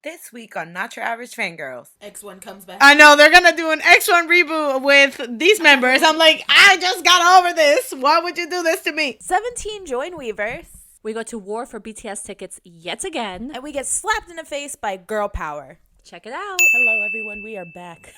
This week on Not Your Average Fangirls. X1 comes back. I know, they're gonna do an X1 reboot with these members. I'm like, I just got over this. Why would you do this to me? 17 join Weavers. We go to war for BTS tickets yet again. And we get slapped in the face by girl power. Check it out. Hello, everyone. We are back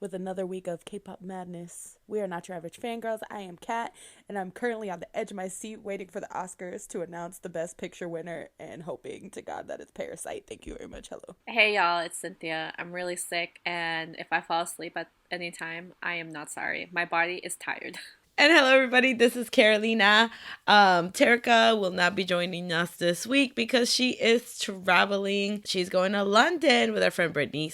with another week of K-pop madness. We are Not Your Average Fangirls. I am Kat, and I'm currently on the edge of my seat waiting for the Oscars to announce the Best Picture winner and hoping to God that it's Parasite. Thank you very much. Hello. Hey, y'all. It's Cynthia. I'm really sick, and if I fall asleep at any time, I am not sorry. My body is tired. And hello, everybody. This is Carolina. Terika will not be joining us this week because she is traveling. She's going to London with her friend Brittany.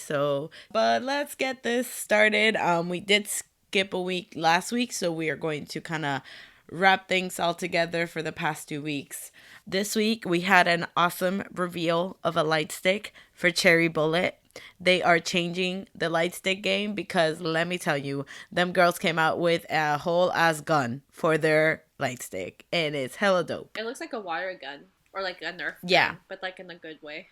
But let's get this started. We did skip a week last week, so we are going to kind of wrap things all together for the past 2 weeks. This week, we had an awesome reveal of a light stick for Cherry Bullet. They are changing the light stick game because let me tell you, them girls came out with a whole ass gun for their light stick and it's hella dope. It looks like a water gun or like a Nerf gun, but like in a good way.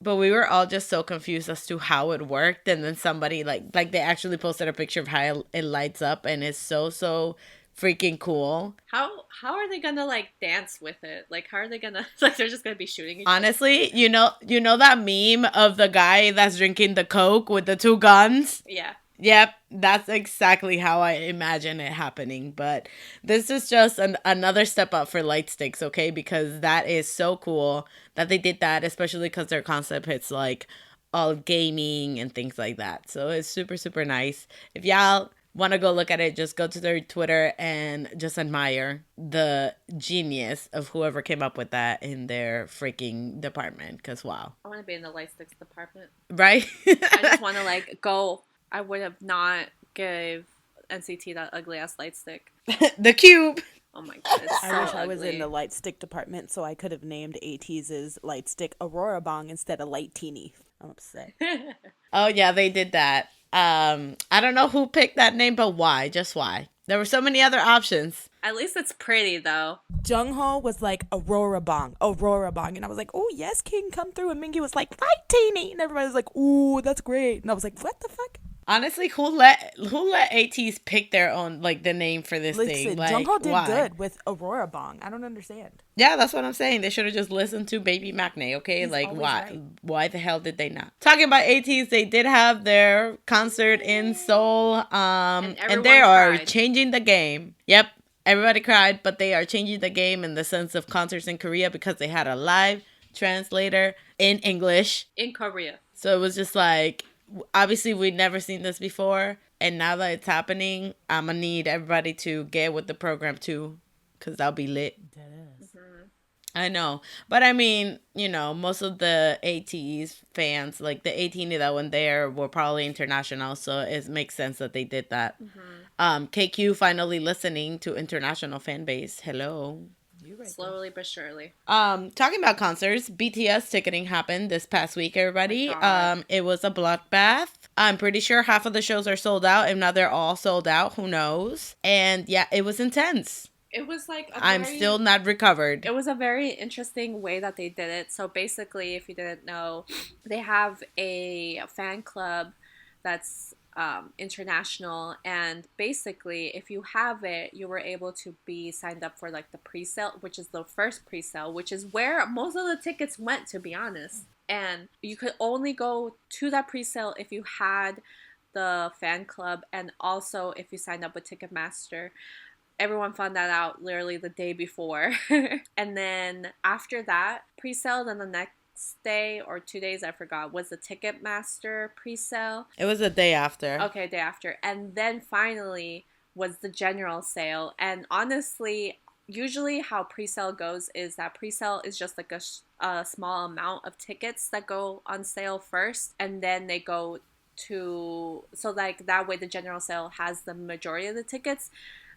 But we were all just so confused as to how it worked, and then somebody like they actually posted a picture of how it lights up, and it's so freaking cool. How are they gonna like dance with it? Like how are they gonna like they're just gonna be shooting each Honestly, you know that meme of the guy that's drinking the Coke with the two guns? Yeah. Yep, that's exactly how I imagine it happening. But this is just another step up for light sticks, okay? Because that is so cool that they did that, especially because their concept hits like all gaming and things like that. So it's super nice. If y'all want to go look at it, just go to their Twitter and just admire the genius of whoever came up with that in their freaking department, because wow. I want to be in the light sticks department. Right? I just want to like go. I would have not give NCT that ugly ass light stick. The cube. Oh my god, it's so I wish ugly. I was in the light stick department so I could have named ATEEZ's light stick Aurora Bong instead of Light Teeny. I'm upset. Oh yeah, they did that. I don't know who picked that name, but why? Just why? There were so many other options. At least it's pretty though. Jungho was like Aurora Bong, and I was like, oh yes, King, come through. And Mingi was like Light Teeny, and everybody was like, ooh, that's great. And I was like, what the fuck? Honestly, who let ATs pick their own like the name for this thing? Like, Jungho did why? good with Aurora Bong. I don't understand. Yeah, that's what I'm saying. They should have just listened to Baby Maknae, okay? He's like, why? right. Why the hell did they not? Talking about ATs, they did have their concert in Seoul, and they are changing the game. Yep, everybody cried, but they are changing the game in the sense of concerts in Korea because they had a live translator in English. In Korea. So it was just like, obviously we'd never seen this before, and now that it's happening, I'm gonna need everybody to get with the program too, because that'll be lit. I know, but I mean, you know, most of the ATEs fans, like the 18 that went there, were probably international, so it makes sense that they did that. KQ finally listening to international fan base. Hello. Slowly but surely. Talking about concerts, BTS ticketing happened this past week, everybody. It was a bloodbath. I'm pretty sure half of the shows are sold out. If not, they're all sold out. Who knows? And yeah, it was intense. It was like I'm still not recovered. It was a very interesting way that they did it. So basically, if you didn't know, they have a fan club that's international, and basically if you have it, you were able to be signed up for like the pre-sale, which is the first pre-sale, which is where most of the tickets went, to be honest. And you could only go to that pre-sale if you had the fan club, and also if you signed up with Ticketmaster. Everyone found that out literally the day before. And then after that pre-sale, then the next day or 2 days, I forgot, was the Ticketmaster pre-sale. It was the day after. Okay, day after. And then finally was the general sale. And honestly, usually how pre-sale goes is that pre-sale is just like a small amount of tickets that go on sale first, and then they go to, so like that way the general sale has the majority of the tickets.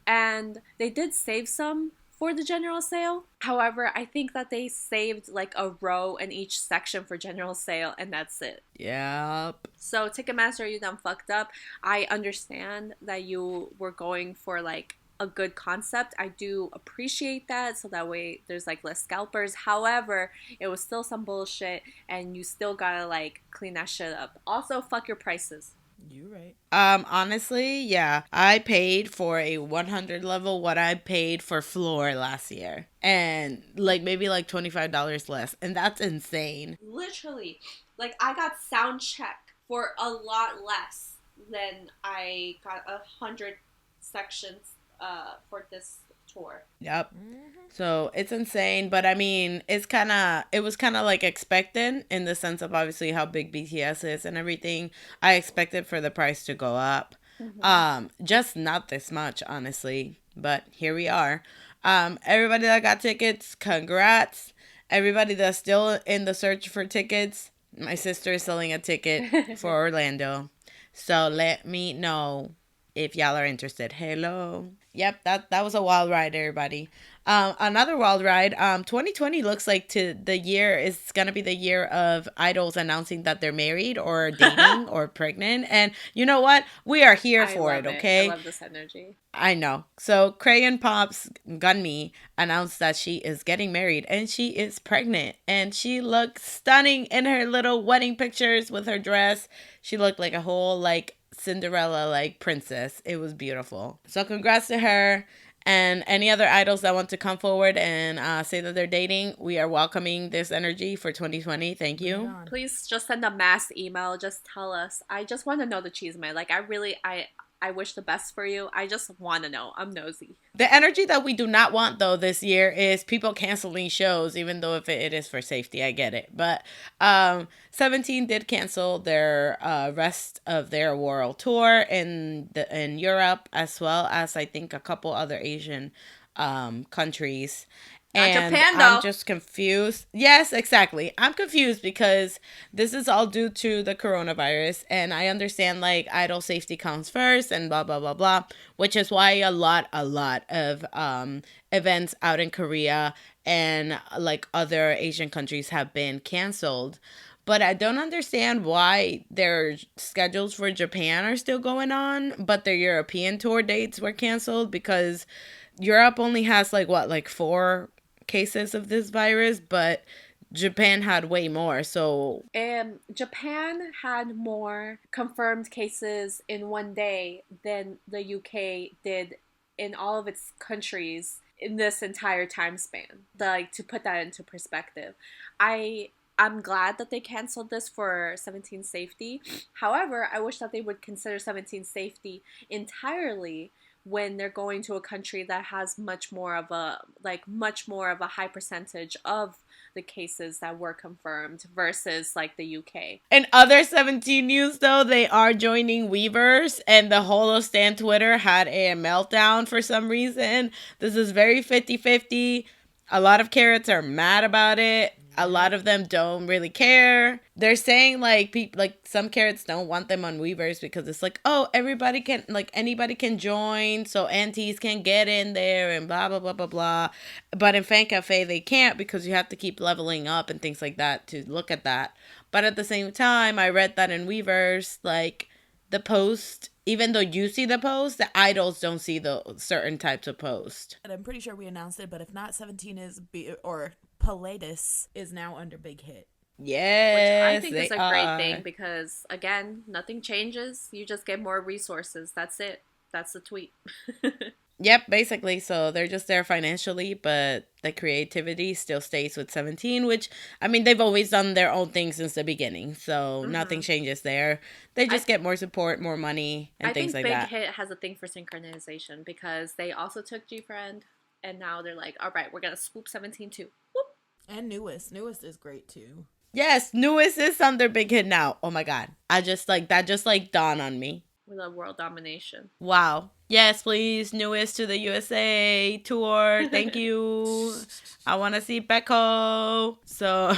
And they did save some for the general sale. However, I think that they saved like a row in each section for general sale, and that's it. Yep. So Ticketmaster, you done fucked up. I understand that you were going for like a good concept. I do appreciate that, so that way there's like less scalpers. However, it was still some bullshit, and you still gotta like clean that shit up. Also, fuck your prices. You right. Honestly, yeah. I paid for a 100 level what I paid for floor last year. And like maybe like $25 less. And that's insane. Literally. Like I got sound check for a lot less than I got 100 sections for this tour. Yep. So it's insane, but I mean, it was kind of like expected in the sense of obviously how big BTS is and everything. I expected for the price to go up. Just not this much, honestly, but here we are. Everybody that got tickets, congrats. Everybody that's still in the search for tickets, my sister is selling a ticket for Orlando. So let me know if y'all are interested. Hello. Yep, that was a wild ride, everybody. Another wild ride. 2020 looks like the year is gonna be the year of idols announcing that they're married or dating or pregnant. And you know what? We are here for it. Okay. I love this energy. I know. So Crayon Pop's Gunmi announced that she is getting married and she is pregnant. And she looked stunning in her little wedding pictures with her dress. She looked like a whole like Cinderella like princess. It was beautiful. So congrats to her. And any other idols that want to come forward and say that they're dating, we are welcoming this energy for 2020. Thank you. Please just send a mass email. Just tell us. I just want to know the chisme. Like, I wish the best for you. I just want to know. I'm nosy. The energy that we do not want, though, this year is people canceling shows, even though if it is for safety, I get it. But 17 did cancel their rest of their world tour in Europe, as well as I think a couple other Asian countries. Not And Japan, though. I'm just confused. Yes, exactly. I'm confused because this is all due to the coronavirus. And I understand like idol safety comes first and blah, blah, blah, blah. Which is why a lot of events out in Korea and like other Asian countries have been canceled. But I don't understand why their schedules for Japan are still going on, but their European tour dates were canceled because Europe only has like 4 cases of this virus, but Japan had way more. So Japan had more confirmed cases in one day than the UK did in all of its countries in this entire time span. Like, to put that into perspective, I'm glad that they canceled this for 17's safety. However, I wish that they would consider 17's safety entirely when they're going to a country that has much more of a high percentage of the cases that were confirmed versus like the UK. In other 17 news, though, they are joining Weavers, and the whole of Stan Twitter had a meltdown for some reason. This is very 50-50. A lot of carrots are mad about it. A lot of them don't really care. They're saying like some carrots don't want them on Weavers because it's like, oh, everybody can, like, anybody can join, so aunties can get in there and blah blah blah blah blah. But in Fan Cafe they can't because you have to keep leveling up and things like that to look at that. But at the same time, I read that in Weavers, like, the post, even though you see the post, the idols don't see the certain types of post. And I'm pretty sure we announced it, but if not, 17 or Pilatus is now under Big Hit. Yes, which I think is a great thing because, again, nothing changes. You just get more resources. That's it. That's the tweet. Yep, basically. So they're just there financially, but the creativity still stays with 17, which, I mean, they've always done their own thing since the beginning. So nothing changes there. They just get more support, more money, and things like that. I think Big Hit has a thing for synchronization because they also took GFRIEND, and now they're like, all right, we're going to swoop 17 too. Whoop. And Newest. Newest is great too. Yes, Newest is under Big Hit now. Oh my God. That just dawned on me. We love world domination. Wow. Yes, please. Newest to the USA tour. Thank you. I want to see Becco. So,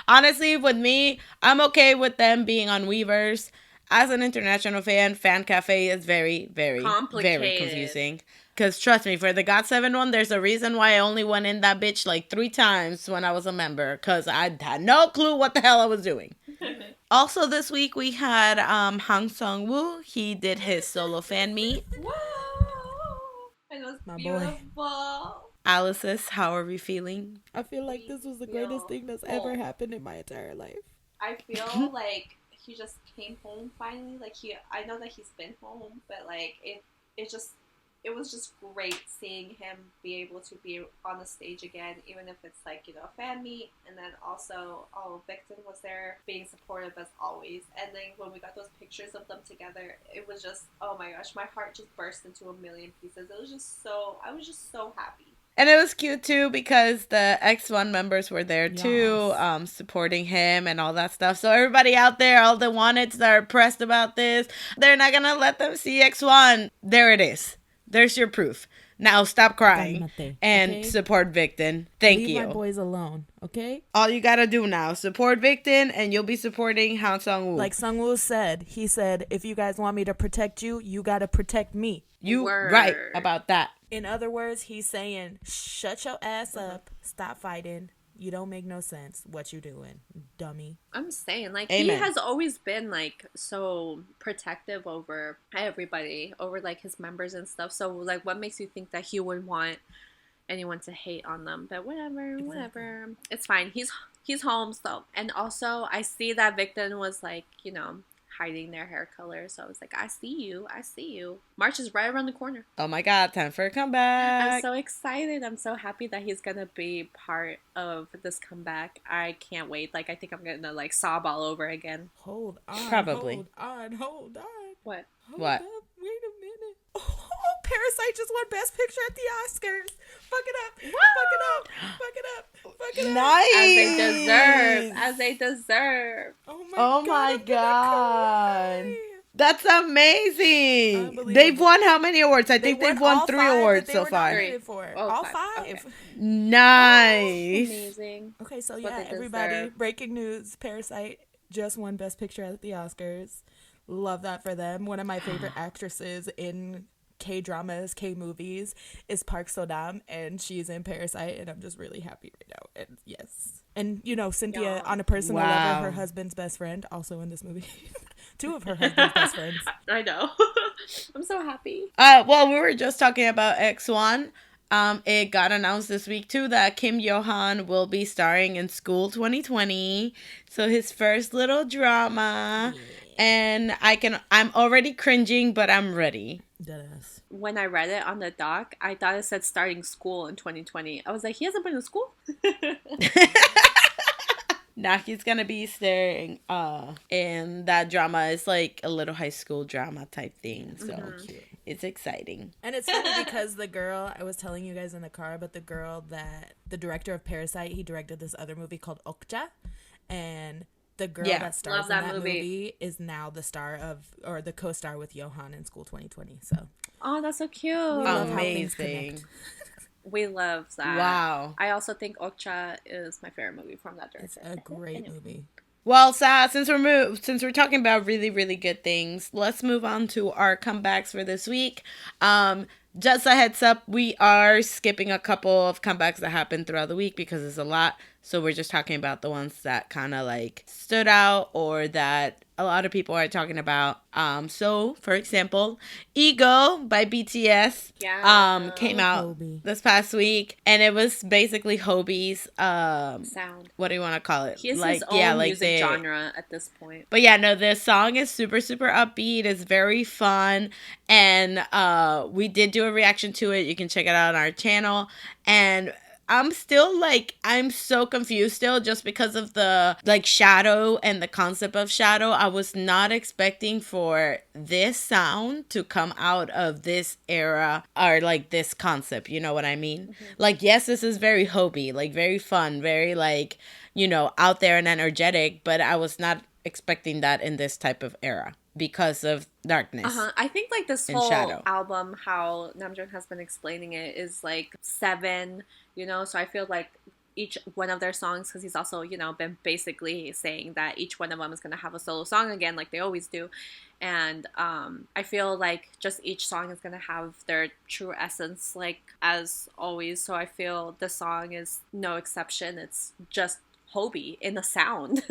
honestly, with me, I'm okay with them being on Weavers. As an international fan, Fan Cafe is very, very, very confusing. Because trust me, for the GOT7 one, there's a reason why I only went in that bitch like 3 times when I was a member. Because I had no clue what the hell I was doing. Also this week we had Hang Sung-woo. He did his solo fan meet. Whoa! It was My boy. beautiful. Alice's, how are we feeling? I feel like this was the greatest thing that's ever happened in my entire life. I feel like he just came home finally. Like I know that he's been home, but like it was just great seeing him be able to be on the stage again, even if it's like, you know, a fan meet. And then also, Victon was there being supportive as always. And then when we got those pictures of them together, it was just, oh my gosh, my heart just burst into a million pieces. I was just so happy. And it was cute too because the X1 members were there too, supporting him and all that stuff. So everybody out there, all the wannets that are pressed about this, they're not gonna let them see X1. There it is. There's your proof. Now stop crying and support Victon. Thank you. Leave my boys alone, okay? All you gotta do now, support Victon and you'll be supporting Han Sung-woo. Like Sung-woo said, he said, if you guys want me to protect you, you gotta protect me. You right about that. In other words, he's saying, shut your ass up, stop fighting. You don't make no sense. What you doing, dummy? I'm saying, like, Amen. He has always been, like, so protective over everybody, over, like, his members and stuff. So, like, what makes you think that he would want anyone to hate on them? But whatever. It's fine. He's home, so. And also, I see that Victon was, like, you know, hiding their hair color. So I was like, I see you. March is right around the corner. Oh my God, time for a comeback. I'm so excited. I'm so happy that he's gonna be part of this comeback. I can't wait. Like, I think I'm gonna, like, sob all over again. Hold on. Probably. Hold on. What? What? Up, wait a minute. Oh, Parasite just won Best Picture at the Oscars. Fuck it up. Fuck it up. Nice. As they deserve. Oh my God. That's amazing. They've won how many awards? I think they've won 3 awards so far. All five. Okay. Nice. Amazing. Okay, so yeah, everybody, breaking news. Parasite just won Best Picture at the Oscars. Love that for them. One of my favorite actresses in K-dramas, K-movies is Park So-dam, and she's in Parasite, and I'm just really happy right now. And yes. And, you know, Cynthia, on a personal level, her husband's best friend, also in this movie. 2 of her husband's best friends. I know. I'm so happy. Well, we were just talking about X1. It got announced this week too that Kim Yo-han will be starring in School 2020. So his first little drama. Yeah. And I'm already cringing, but I'm ready. Deadass. When I read it on the doc, I thought it said starting school in 2020. I was like, he hasn't been to school? Now he's gonna be starring and that drama is like a little high school drama type thing. So it's exciting. And it's funny because the girl, I was telling you guys in the car, but the girl that the director of Parasite, he directed this other movie called Okja, and the girl that stars in that movie is now the star of, or the co-star with Johan in School 2020. So, oh, that's so cute. We love how things connect. We love that. Wow. I also think Okja is my favorite movie from that director. It's a great movie. Well, since we're talking about really, really good things, let's move on to our comebacks for this week. Just a heads up, we are skipping a couple of comebacks that happened throughout the week because there's a lot. So we're just talking about the ones that kind of like stood out or that a lot of people are talking about. So for example, Ego by BTS came out this past week, and it was basically Hobie's sound. What do you want to call it? He has his own music genre at this point. But yeah, no, this song is super, super upbeat. It's very fun, and we did do a reaction to it. You can check it out on our channel, and I'm so confused still just because of the like shadow and the concept of shadow. I was not expecting for this sound to come out of this era or like this concept. You know what I mean? Mm-hmm. Like, yes, this is very Hobie, like very fun, very like, you know, out there and energetic, but I was not expecting that in this type of era because of darkness. I think like this whole album, how Namjoon has been explaining it, is like 7, you know, so I feel like each one of their songs, because he's also, you know, been basically saying that each one of them is going to have a solo song again, like they always do. And I feel like just each song is going to have their true essence, like as always. So I feel the song is no exception. It's just Hobie in the sound.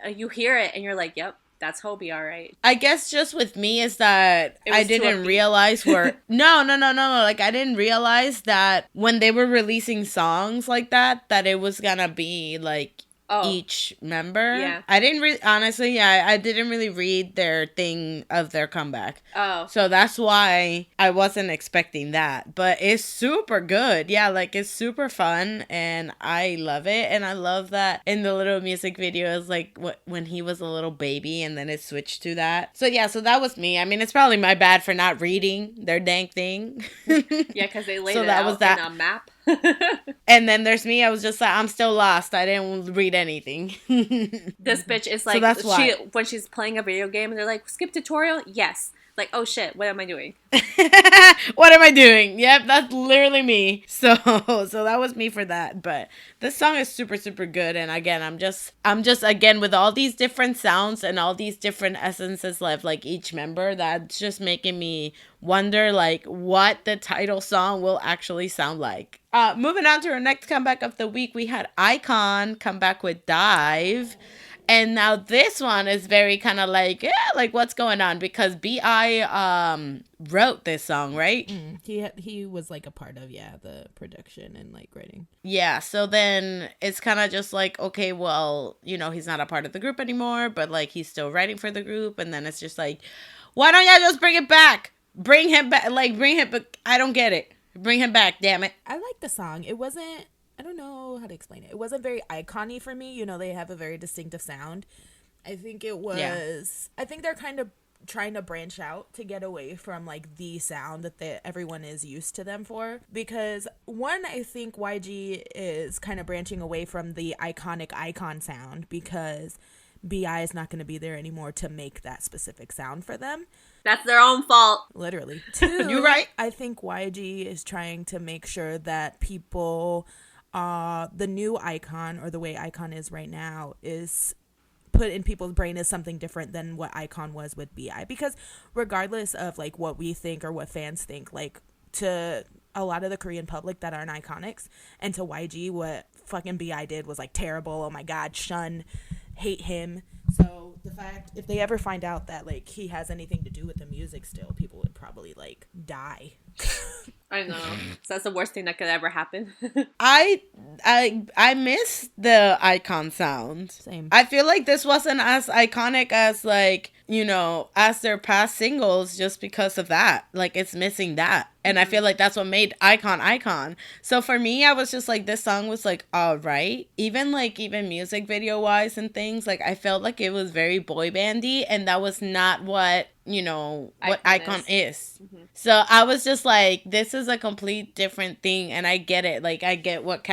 You hear it and you're like, yep, That's Hobie, all right. I guess just with me is that It was I didn't 2 upbeat. realize where no. Like I didn't realize that when they were releasing songs like that it was gonna be like each member. Yeah. I didn't honestly, yeah, I didn't really read their thing of their comeback. Oh. So that's why I wasn't expecting that. But it's super good. Yeah, like it's super fun and I love it. And I love that in the little music videos, like when he was a little baby and then it switched to that. So yeah, so that was me. I mean, it's probably my bad for not reading their dang thing. Yeah, because they laid So it that out was that. in a map. And then there's me. I was just like, I'm still lost. I didn't read anything. This bitch is like, So that's why. when she's playing a video game and they're like, skip tutorial? Yes. Like, oh shit, what am I doing? What am I doing? Yep, that's literally me. So that was me for that. But this song is super, super good. And again, I'm just again with all these different sounds and all these different essences left, like each member, that's just making me wonder like what the title song will actually sound like. Moving on to our next comeback of the week, we had iKon come back with Dive. And now this one is very kind of like, yeah, like what's going on? Because B.I. Wrote this song, right? He was like a part of, the production and like writing. Yeah, so then it's kind of just like, okay, well, he's not a part of the group anymore, but like he's still writing for the group. And then it's just like, why don't y'all just bring it back? Bring him back. Like, bring him, but I don't get it. Bring him back, damn it. I like the song. It wasn't, I don't know how to explain it. It wasn't very icon-y for me. They have a very distinctive sound. I think it was, I think they're kind of trying to branch out to get away from like the sound that everyone is used to them for. Because one, I think YG is kind of branching away from the iconic iKon sound because B.I. is not going to be there anymore to make that specific sound for them. That's their own fault. Literally. Two, you're right. I think YG is trying to make sure that people, the new iKon or the way iKon is right now is put in people's brain as something different than what iKon was with B.I. Because regardless of like what we think or what fans think, like to a lot of the Korean public that aren't iconics, and to YG, what fucking B.I. did was like terrible. Oh my God, shun, hate him. So the fact, if they ever find out that like he has anything to do with the music still, people would probably like die. I know. So that's the worst thing that could ever happen. I miss the iKon sound. Same. I feel like this wasn't as iconic as like, as their past singles just because of that. Like it's missing that. And I feel like that's what made iKon. So for me, I was just like, this song was like, all right. Even music video wise and things, like I felt like it was very boy bandy, and that was not what what iKon is. Mm-hmm. So I was just like, this is a complete different thing, and I get it. Like I get what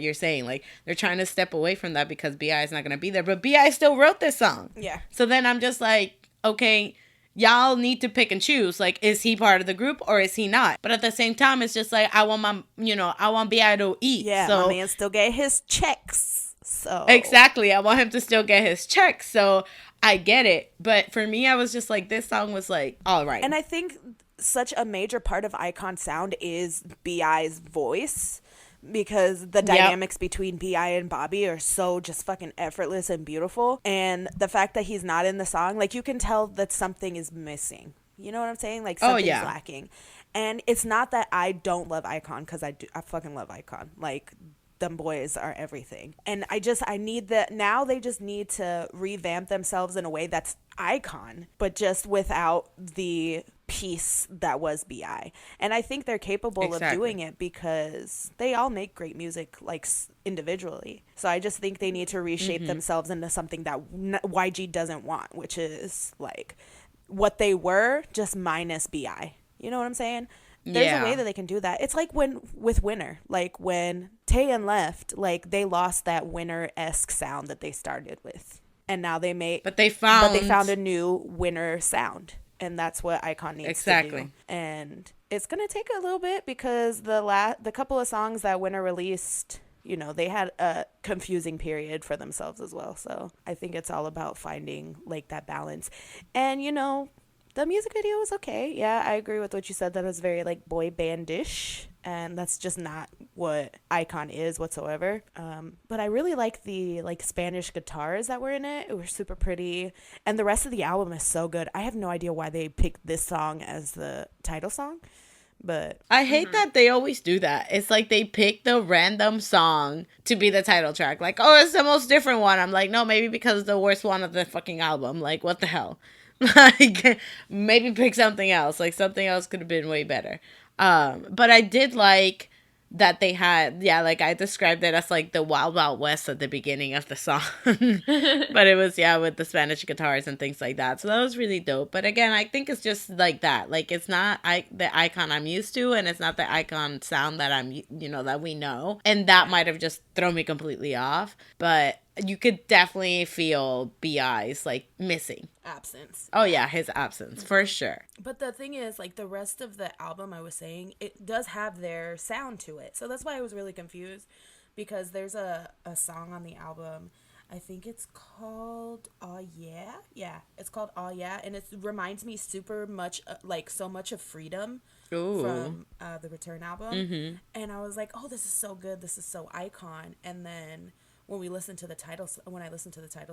you're saying. Like they're trying to step away from that because B.I. is not gonna be there, but B.I. still wrote this song. Yeah. So then I'm just like, okay, y'all need to pick and choose. Like, is he part of the group or is he not? But at the same time, it's just like I want B.I. to eat. Yeah, so my man still get his checks. So exactly, I want him to still get his checks. So I get it. But for me, I was just like, this song was like, all right. And I think such a major part of iKon sound is B.I.'s voice, because the dynamics between B.I. and Bobby are so just fucking effortless and beautiful. And the fact that he's not in the song, like you can tell that something is missing. You know what I'm saying? Like something's lacking. And it's not that I don't love iKon, because I fucking love iKon. Like them boys are everything. And I need that now. They just need to revamp themselves in a way that's iKon, but just without the piece that was B.I. And I think they're capable of doing it because they all make great music like individually. So I just think they need to reshape themselves into something that YG doesn't want, which is like what they were, just minus B.I. You know what I'm saying? There's a way that they can do that. It's like with Winner, like when Taemin left, like they lost that Winner-esque sound that they started with, and now but they found a new Winner sound, and that's what iKon needs to do. And it's gonna take a little bit because the couple of songs that Winner released, they had a confusing period for themselves as well. So I think it's all about finding like that balance, and the music video was okay. Yeah, I agree with what you said, that it was very like boy bandish. and that's just not what iKon is whatsoever. But I really like the like Spanish guitars that were in it. It was super pretty, and the rest of the album is so good. I have no idea why they picked this song as the title song, but I hate that they always do that. It's like they pick the random song to be the title track. Like, oh, it's the most different one. I'm like, no, maybe because it's the worst one of the fucking album. Like, what the hell? Like, maybe pick something else. Like, something else could have been way better. But I did like that they had, yeah, like I described it as like the Wild Wild West at the beginning of the song. But it was, yeah, with the Spanish guitars and things like that. So that was really dope. But again, I think it's just like that. Like, it's not the iKon I'm used to, and it's not the iKon sound that that we know. And that might have just thrown me completely off. But you could definitely feel BI's like missing. absence. Oh yeah, his absence for sure. But the thing is, like, the rest of the album, I was saying, it does have their sound to it. So that's why I was really confused, because there's a song on the album, I think it's called Aw Yeah? Yeah, it's called Aw Yeah, and it reminds me super much, like, so much of Freedom. Ooh. From the Return album. And I was like, oh, this is so good. This is so iKon. And then when I listened to the title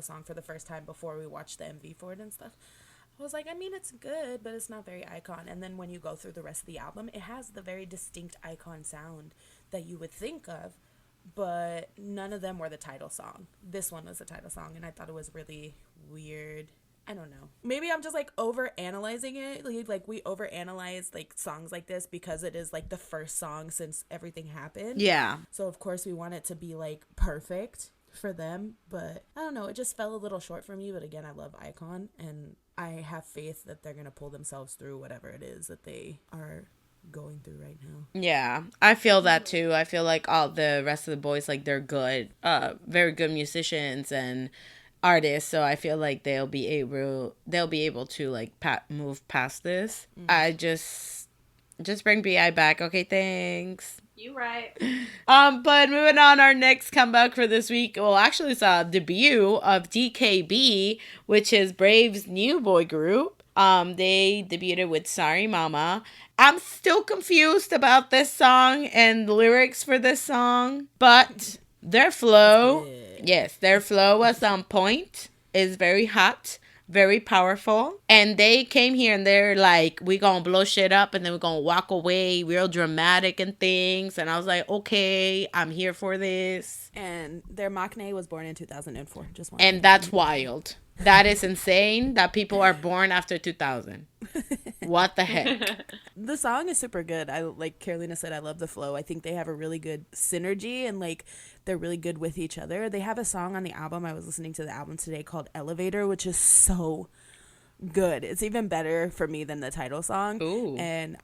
song for the first time before we watched the MV for it and stuff, I was like, I mean, it's good, but it's not very iKon. And then when you go through the rest of the album, it has the very distinct iKon sound that you would think of, but none of them were the title song. This one was the title song, and I thought it was really weird. I don't know. Maybe I'm just, like, over-analyzing it. Like, we over-analyze, like, songs like this because it is, like, the first song since everything happened. Yeah. So, of course, we want it to be, like, perfect for them. But, I don't know. It just fell a little short for me. But, again, I love iKon. And I have faith that they're going to pull themselves through whatever it is that they are going through right now. Yeah, I feel that too. I feel like all the rest of the boys, like, they're good, very good musicians and artists, so I feel like they'll be able to like move past this. I just bring BI back. Okay, thanks. You right. But moving on, our next comeback for this week, well, actually it's a debut of DKB, which is Brave's new boy group. They debuted with Sorry Mama. I'm still confused about this song and the lyrics for this song, but their flow, yes, their flow was on point. It's very hot, very powerful. And they came here and they're like, we gonna blow shit up and then we're gonna walk away, real dramatic and things. And I was like, okay, I'm here for this. And their maknae was born in 2004. And that's wild. That is insane that people are born after 2000. What the heck? The song is super good. I, like Carolina said, I love the flow. I think they have a really good synergy and like they're really good with each other. They have a song on the album. I was listening to the album today called Elevator, which is so good. It's even better for me than the title song. Ooh. And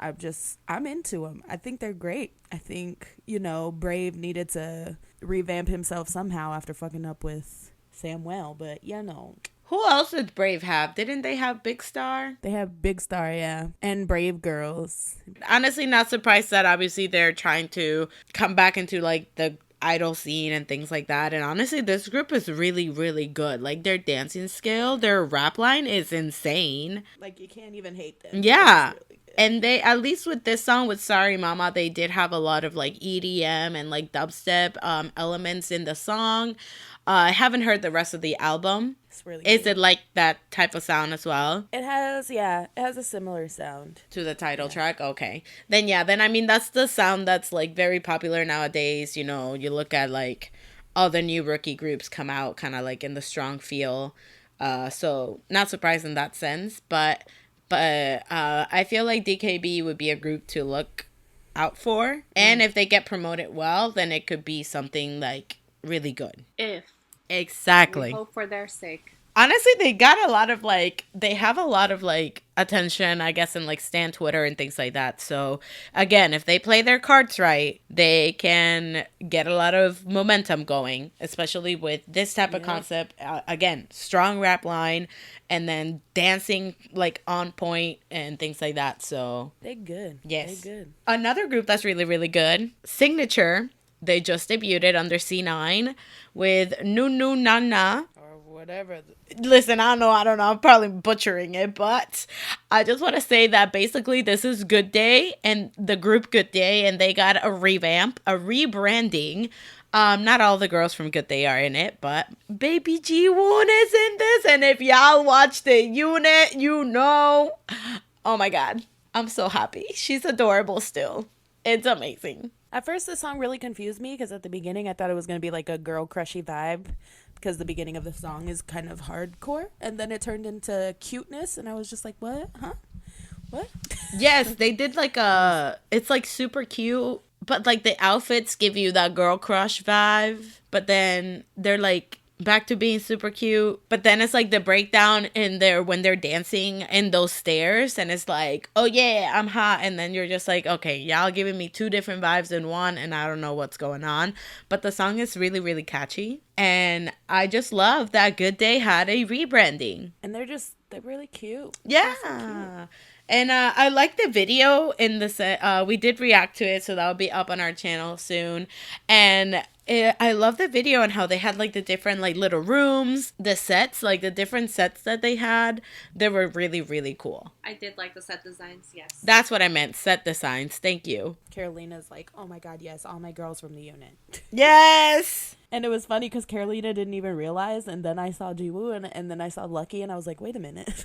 I'm into them. I think they're great. I think, Brave needed to revamp himself somehow after fucking up with Samuel, but Who else did Brave have? Didn't they have Big Star? They have Big Star, yeah. And Brave Girls. Honestly, not surprised that obviously they're trying to come back into like the idol scene and things like that. And honestly, this group is really, really good. Like their dancing skill, their rap line is insane. Like you can't even hate them. Yeah. And they, at least with this song, with Sorry Mama, they did have a lot of like EDM and like dubstep elements in the song. I haven't heard the rest of the album. It's really Is it like that type of sound as well? It has a similar sound. To the title track? Okay. Then I mean, that's the sound that's like very popular nowadays. You look at like all the new rookie groups come out kind of like in the strong feel. So not surprised in that sense. But I feel like DKB would be a group to look out for. And if they get promoted well, then it could be something like really good. Exactly. We hope for their sake. Honestly, they have a lot of like attention, I guess, in like Stan Twitter and things like that. So again, if they play their cards right, they can get a lot of momentum going, especially with this type of concept. Again, strong rap line and then dancing like on point and things like that. So they good. Yes. They good. Another group that's really, really good, Cignature. They just debuted under C9 with Nu Nu Na Na. Or whatever. Listen, I don't know. I'm probably butchering it, but I just want to say that basically this is Good Day and the group Good Day, and they got a rebranding. Not all the girls from Good Day are in it, but Baby G-Woon is in this, and if y'all watch the unit, you know. Oh my God. I'm so happy. She's adorable still. It's amazing. At first, this song really confused me because at the beginning, I thought it was going to be like a girl crushy vibe because the beginning of the song is kind of hardcore. And then it turned into cuteness. And I was just like, what? Huh? What? Yes, they did like it's like super cute, but like the outfits give you that girl crush vibe. But then they're like back to being super cute. But then it's like the breakdown in there when they're dancing in those stairs, and it's like, oh yeah, I'm hot. And then you're just like, okay, y'all giving me two different vibes in one, and I don't know what's going on. But the song is really, really catchy. And I just love that Good Day had a rebranding. And they're really cute. Yeah. So cute. And I like the video in the set. We did react to it, so that'll be up on our channel soon. And I love the video and how they had like the different like little rooms, the sets, like the different sets that they had. They were really, really cool. I did like the set designs, yes. That's what I meant, set designs. Thank you. Carolina's like, oh my God, yes, all my girls from the unit. Yes! And it was funny because Carolina didn't even realize. And then I saw Jiwoo and then I saw Lucky and I was like, wait a minute.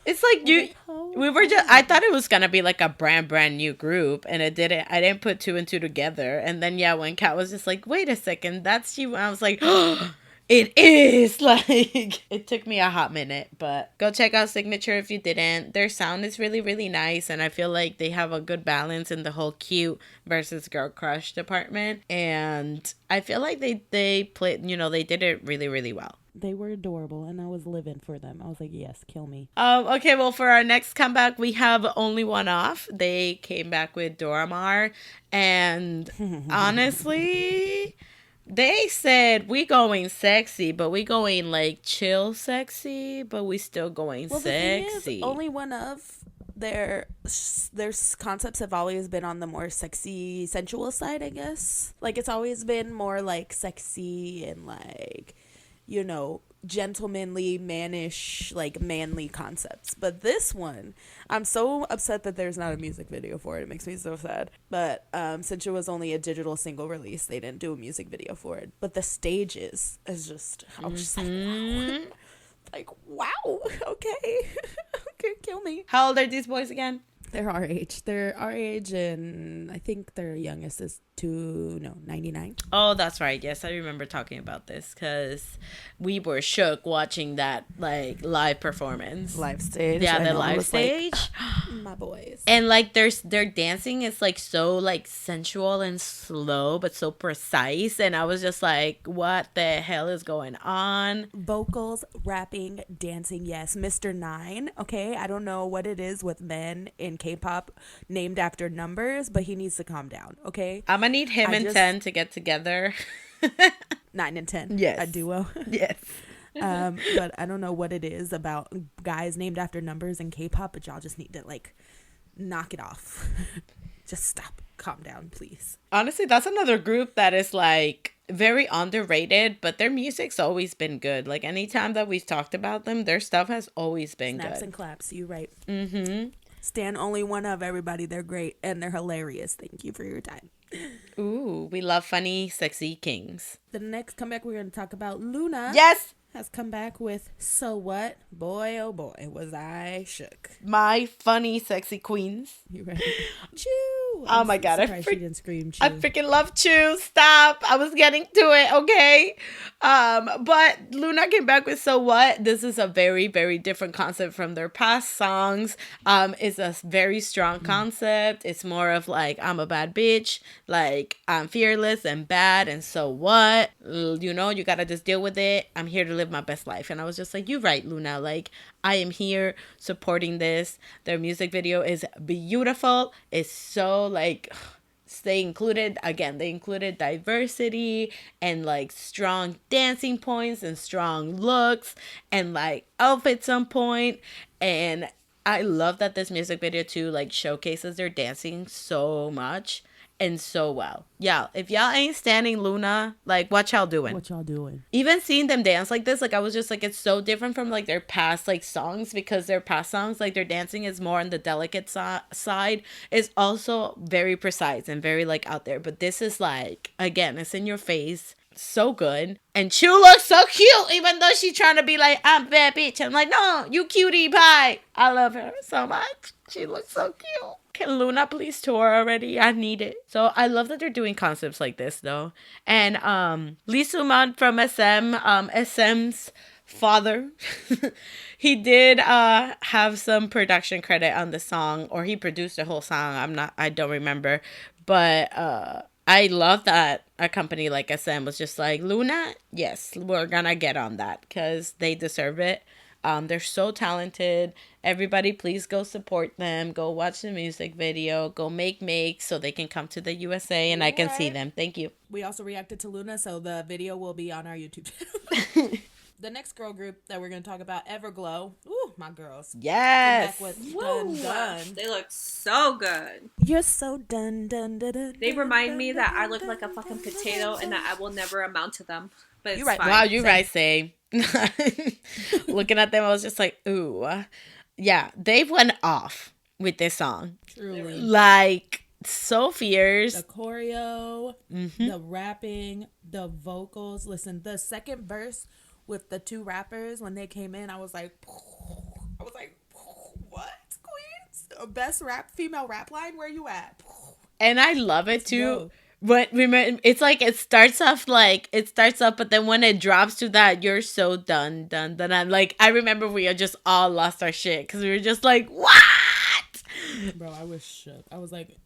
It's like I thought it was gonna be like a brand new group, and it didn't. I didn't put two and two together, and then when Kat was just like, "Wait a second, that's you," I was like, "Oh, it is!" Like, it took me a hot minute, but go check out Cignature if you didn't. Their sound is really, really nice, and I feel like they have a good balance in the whole cute versus girl crush department, and I feel like they played, they did it really, really well. They were adorable, and I was living for them. I was like, yes, kill me. Okay, well, for our next comeback, we have OnlyOneOf. They came back with dOra maar, and honestly, they said we going sexy, but we going like chill sexy, but we still going sexy. The thing is, OnlyOneOf, their concepts have always been on the more sexy, sensual side, I guess. Like, it's always been more like sexy and like, gentlemanly, mannish, like manly concepts. But this one, I'm so upset that there's not a music video for it. It makes me so sad. But since it was only a digital single release, they didn't do a music video for it. But the stages is just, I was just like, wow, okay. Okay, kill me. How old are these boys again? They're our age. They're our age, and I think their youngest is 99. Oh, that's right. Yes, I remember talking about this because we were shook watching that like live performance. Live stage. Yeah, the live stage. Like, my boys. And like their dancing is like so like sensual and slow, but so precise. And I was just like, what the hell is going on? Vocals, rapping, dancing, yes. Mr. 9, okay? I don't know what it is with men in K-pop named after numbers, but he needs to calm down, okay? I'm gonna need him and 10 to get together. 9 and 10. Yes. A duo. Yes. But I don't know what it is about guys named after numbers in K-pop, but y'all just need to like knock it off. Just stop. Calm down, please. Honestly, that's another group that is like very underrated, but their music's always been good. Like anytime that we've talked about them, their stuff has always been Snaps good. and claps, you right. Mm-hmm. Stan OnlyOneOf, everybody. They're great and they're hilarious. Thank you for your time. Ooh, we love funny, sexy kings. The next comeback we're going to talk about, LOONA. Yes! Has come back with So What? Boy, oh boy, was I shook. My funny, sexy queens. You ready? Choo! Oh my God, she didn't scream Choo. I freaking love Choo. Stop. I was getting to it, okay? But LOONA came back with So What? This is a very, very different concept from their past songs. It's a very strong concept. It's more of like, I'm a bad bitch. Like, I'm fearless and bad, and so what? You gotta just deal with it. I'm here to live my best life. And I was just like, you're right, LOONA. Like, I am here supporting this. Their music video is beautiful. It's so like they included diversity and like strong dancing points and strong looks and like outfits on point. And I love that this music video too like showcases their dancing so much. and so well. Yeah, if y'all ain't standing LOONA, like, what y'all doing? What y'all doing? Even seeing them dance like this, like, I was just like, it's so different from like their past like songs, because their past songs, like, their dancing is more on the delicate side. It's also very precise and very like out there, but this is like, again, it's in your face. So good. And Chu looks so cute, even though she's trying to be like, I'm bad bitch. I'm like, no, you cutie pie. I love her so much. She looks so cute. Can LOONA please tour already? I need it. So I love that they're doing concepts like this though. And Lee Soo-man from SM's father, he did have some production credit on the song, or he produced the whole song. I don't remember. But I love that a company like SM was just like, LOONA, yes, we're gonna get on that, because they deserve it. They're so talented. Everybody, please go support them. Go watch the music video. Go make so they can come to the USA and I can see them. Thank you. We also reacted to LOONA, so the video will be on our YouTube channel. The next girl group that we're going to talk about, EVERGLOW. Ooh, my girls. Yes. Back with dun, dun. They look so good. You're so dun, dun, dun, dun. They remind me that I look like a fucking potato and that I will never amount to them. But it's You're right. fine. Wow, you're right, Say. Looking at them, I was just like, ooh. Yeah, they went off with this song. Truly. Like, so fierce. The choreo, the rapping, the vocals. Listen, the second verse with the two rappers, when they came in, I was like, what, queens? Best female rap line? Where you at? And I love it too. But remember, it's like it starts off, but then when it drops to that, you're so done. I'm like, I remember we just all lost our shit because we were just like, what? Bro, I was shook. I was like,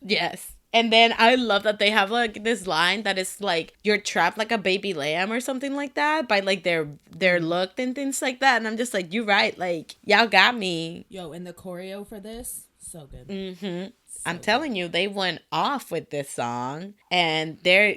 Yes. And then I love that they have like this line that is like, you're trapped like a baby lamb or something like that by like their look and things like that. And I'm just like, you're right. Like, y'all got me. Yo, and the choreo for this, so good. Mm-hmm. I'm telling you, they went off with this song, and they're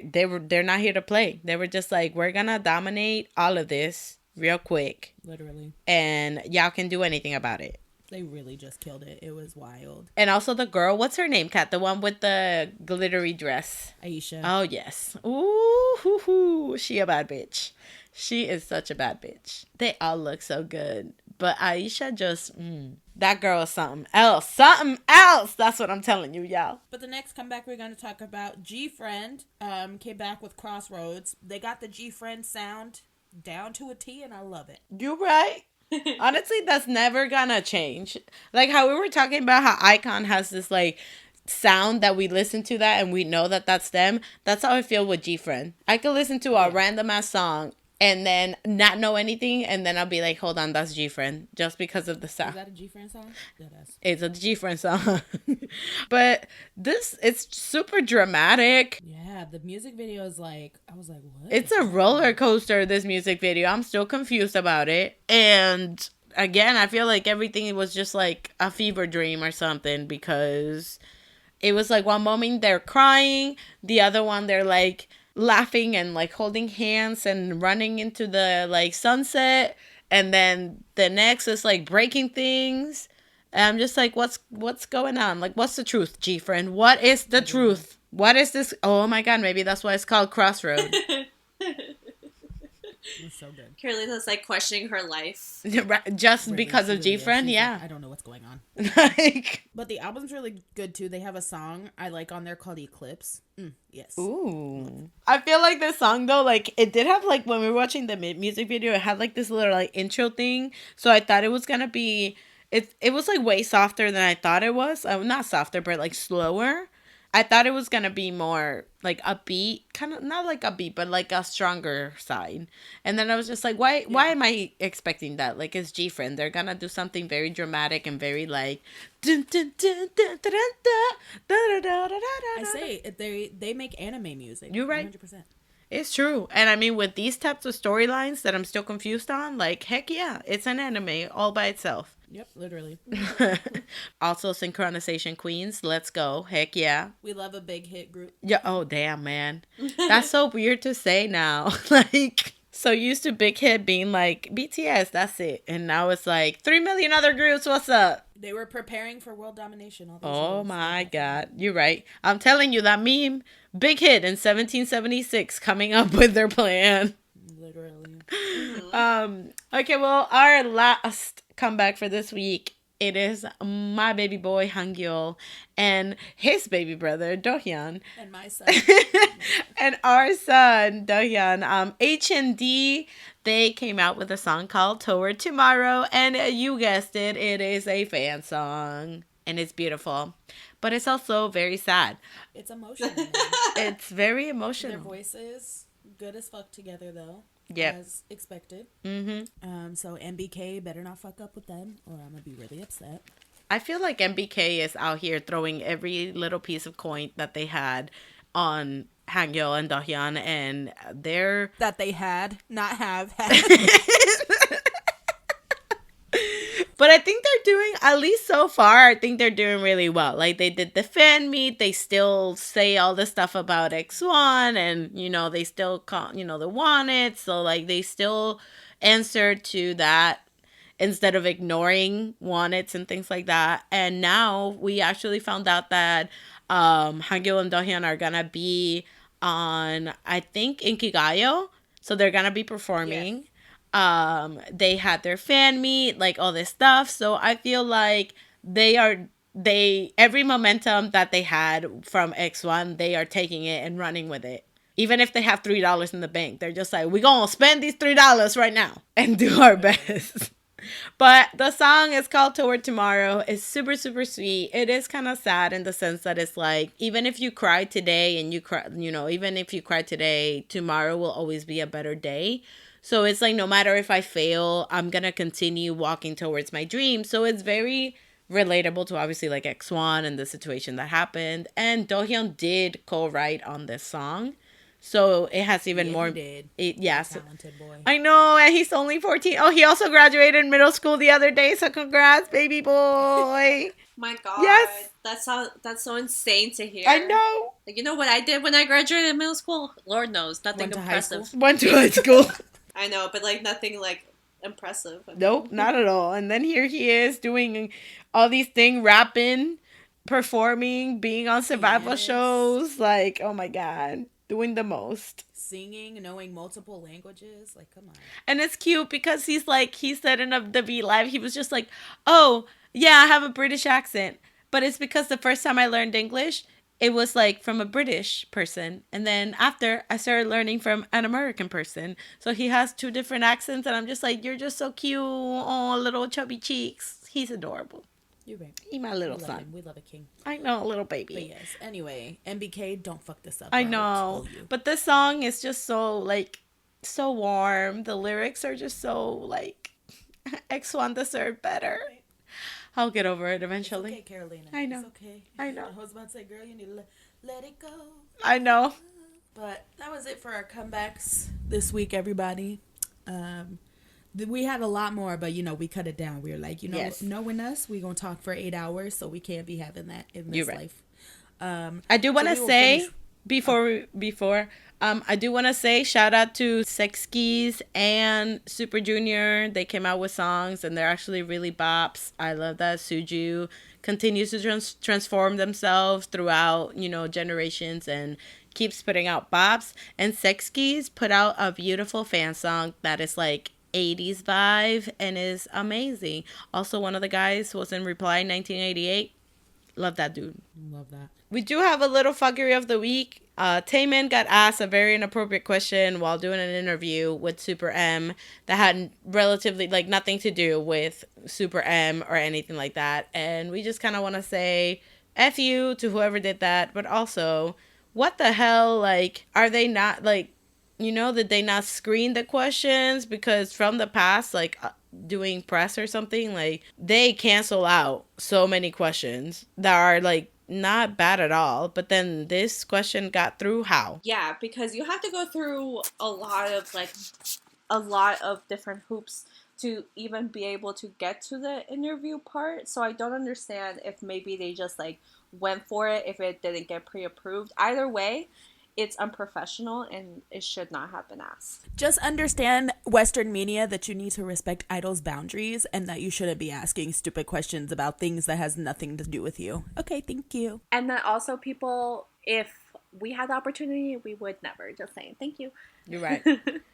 not here to play. They were just like, we're gonna dominate all of this real quick. Literally. And y'all can do anything about it. They really just killed it. It was wild. And also the girl, what's her name, Kat? The one with the glittery dress. Aisha. Oh, yes. Ooh, hoo, hoo. She a bad bitch. She is such a bad bitch. They all look so good. But Aisha just, that girl is something else. Something else. That's what I'm telling you, y'all. But the next comeback we're going to talk about, GFRIEND came back with Crossroads. They got the GFRIEND sound down to a T, and I love it. You right. Honestly, that's never gonna change. Like how we were talking about how iKon has this like sound that we listen to that and we know that that's them. That's how I feel with GFRIEND. I could listen to a random ass song and then not know anything, and then I'll be like, hold on, that's GFRIEND, just because of the sound. Is that a GFRIEND song? Yeah, that's. It's a GFRIEND song. But it's super dramatic. Yeah, the music video is like, I was like, what? It's a roller coaster, this music video. I'm still confused about it. And again, I feel like everything was just like a fever dream or something, because it was like one moment they're crying, the other one they're like laughing and like holding hands and running into the like sunset, and then the next is like breaking things. And I'm just like, what's going on? Like, what's the truth, GFRIEND? What is the truth? What is this? Oh my god, maybe that's why it's called Crossroads. It's so good. Carolina's like questioning her life. Just because of GFRIEND, yeah. Like, I don't know what's going on. Like, but the album's really good too. They have a song I like on there called Eclipse. Yes. ooh. I feel like this song though, like it did have like, when we were watching the music video, it had like this little like intro thing. So I thought it was gonna be, it was like way softer than I thought it was. Not softer, but like slower. I thought it was gonna be more like upbeat, kind of not like upbeat, but like a stronger side. And then I was just like, why am I expecting that? Like, it's GFRIEND. They're gonna do something very dramatic and very like. I say they make anime music. You're right. 100%. It's true. And I mean, with these types of storylines that I'm still confused on, like, heck yeah, it's an anime all by itself. Yep, literally. Also, synchronization queens, let's go. Heck yeah. We love a big hit group. Yeah. Oh, damn, man. That's so weird to say now. Like, so used to Big Hit being like, BTS, that's it. And now it's like, 3 million other groups, what's up? They were preparing for world domination all those Oh years. my God. You're right. I'm telling you, that meme, big hit in 1776, coming up with their plan. Literally. Okay, well, our last comeback for this week, it is my baby boy Hangul and his baby brother Dohyun And my son. and our son Dohyun. H&D, they came out with a song called Toward Tomorrow, and you guessed it, it is a fan song, and it's beautiful, but it's also very sad. It's emotional. It's very Their emotional. voices good as fuck together though. Yep. As expected. Mm-hmm. So MBK better not fuck up with them, or I'm gonna be really upset. I feel like MBK is out here throwing every little piece of coin that they had on Hangul and Dohyun, and they're That they had, not have had. But I think they're doing, at least so far, I think they're doing really well. Like, they did the fan meet, they still say all the stuff about X1, and, you know, they still call, you know, the want it. So, like, they still answer to that instead of ignoring want it's and things like that. And now we actually found out that Hangul and Dohyun are gonna be on, I think, Inkigayo. So they're gonna be performing. Yes. They had their fan meet, like all this stuff. So I feel like every momentum that they had from X1, they are taking it and running with it. Even if they have $3 in the bank, they're just like, we're gonna spend these $3 right now and do our best. But the song is called Toward Tomorrow. It's super, super sweet. It is kind of sad in the sense that it's like, even if you cry today and you cry, you know, even if you cry today, tomorrow will always be a better day. So it's like, no matter if I fail, I'm going to continue walking towards my dream. So it's very relatable to obviously like X1 and the situation that happened. And Dohyun did co-write on this song. So it has even more. He did. Yes. Talented boy. I know, and he's only 14. Oh, he also graduated middle school the other day. So congrats, baby boy. My God. Yes. That's so insane to hear. I know. Like, you know what I did when I graduated middle school? Lord knows, nothing Went to high impressive. school? Went to high school. I know, but like nothing like impressive. Nope, not at all. And then here he is doing all these things, rapping, performing, being on survival shows. Like, oh my God, doing the most. Singing, knowing multiple languages. Like, come on. And it's cute because he's like, he said in the V Live, he was just like, oh, yeah, I have a British accent. But it's because the first time I learned English, it was like from a British person. And then after, I started learning from an American person. So he has two different accents. And I'm just like, you're just so cute. Oh, little chubby cheeks. He's adorable. You're right. He's my little son. We love a king. I know, little baby. But yes, anyway, MBK, don't fuck this up. I will know. kill you. But this song is just so, like, so warm. The lyrics are just so, like, X1 deserved better. I'll get over it eventually. It's okay, Carolina. I know. It's okay. I know. I was about to say, girl, you need to let it go. I know. But that was it for our comebacks this week, everybody. We had a lot more, but, you know, we cut it down. We were like, you know, Yes. knowing us, we're going to talk for 8 hours, so we can't be having that in this You're right. life. I do want to we will say, finish- I do want to say shout out to Sexkeys and Super Junior. They came out with songs and they're actually really bops. I love that Suju continues to transform themselves throughout, you know, generations and keeps putting out bops. And Sexkeys put out a beautiful fan song that is like 80s vibe and is amazing. Also, one of the guys was in Reply 1988. Love that dude. Love that. We do have a little fuckery of the week. Taemin got asked a very inappropriate question while doing an interview with SuperM that had relatively, like, nothing to do with SuperM or anything like that. And we just kind of want to say F you to whoever did that. But also, what the hell? Like, are they not, like, you know, did they not screen the questions? Because from the past, like, doing press or something, like, they cancel out so many questions that are, like, not bad at all. But then this question got through. How? Yeah, because you have to go through a lot of different hoops to even be able to get to the interview part. So I don't understand if maybe they just like went for it if it didn't get pre-approved. Either way, it's unprofessional and it should not have been asked. Just understand, Western media, that you need to respect idols' boundaries and that you shouldn't be asking stupid questions about things that has nothing to do with you. Okay, thank you. And then also people, if we had the opportunity, we would never. Just saying. Thank you. You're right.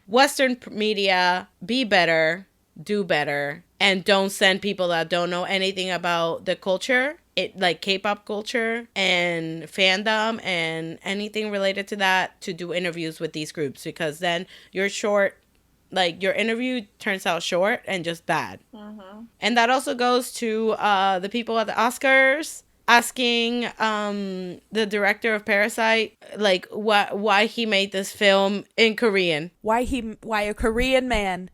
Western media, be better, do better, and don't send people that don't know anything about the culture, like K-pop culture and fandom and anything related to that, to do interviews with these groups, because then you're short. Like, your interview turns out short and just bad. Mm-hmm. And that also goes to the people at the Oscars asking the director of Parasite, like, why he made this film in Korean. Why a Korean man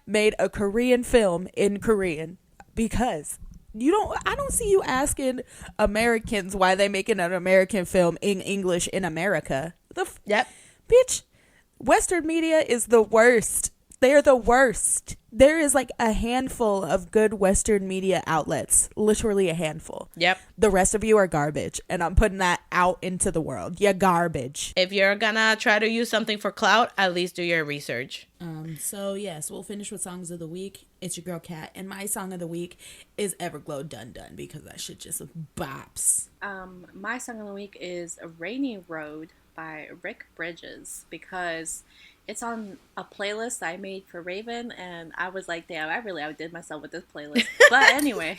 made a Korean film in Korean. Because I don't see you asking Americans why they making an American film in English in America. Bitch, Western media is the worst. They're the worst. There is like a handful of good Western media outlets. Literally a handful. Yep. The rest of you are garbage. And I'm putting that out into the world. You're garbage. If you're gonna try to use something for clout, at least do your research. So yes, we'll finish with songs of the week. It's your girl Kat, and my song of the week is Everglow Dun Dun, because that shit just bops. My song of the week is A Rainy Road by Rick Bridges, because it's on a playlist I made for Raven, and I was like, damn, I really outdid myself with this playlist. But anyway,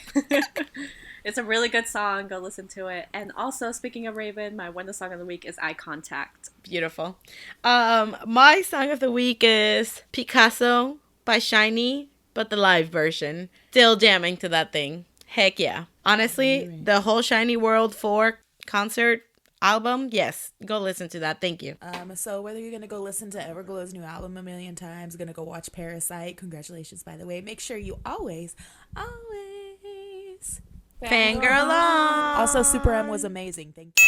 it's a really good song. Go listen to it. And also, speaking of Raven, my one song of the week is Eye Contact. Beautiful. My song of the week is Picasso by Shiny, but the live version. Still jamming to that thing. Heck yeah. Honestly, the whole Shiny World 4 concert album, yes, go listen to that. Thank you. So whether you're gonna go listen to Everglow's new album a million times, gonna go watch Parasite, congratulations, by the way, make sure you always fangirl on. Also, SuperM was amazing. Thank you.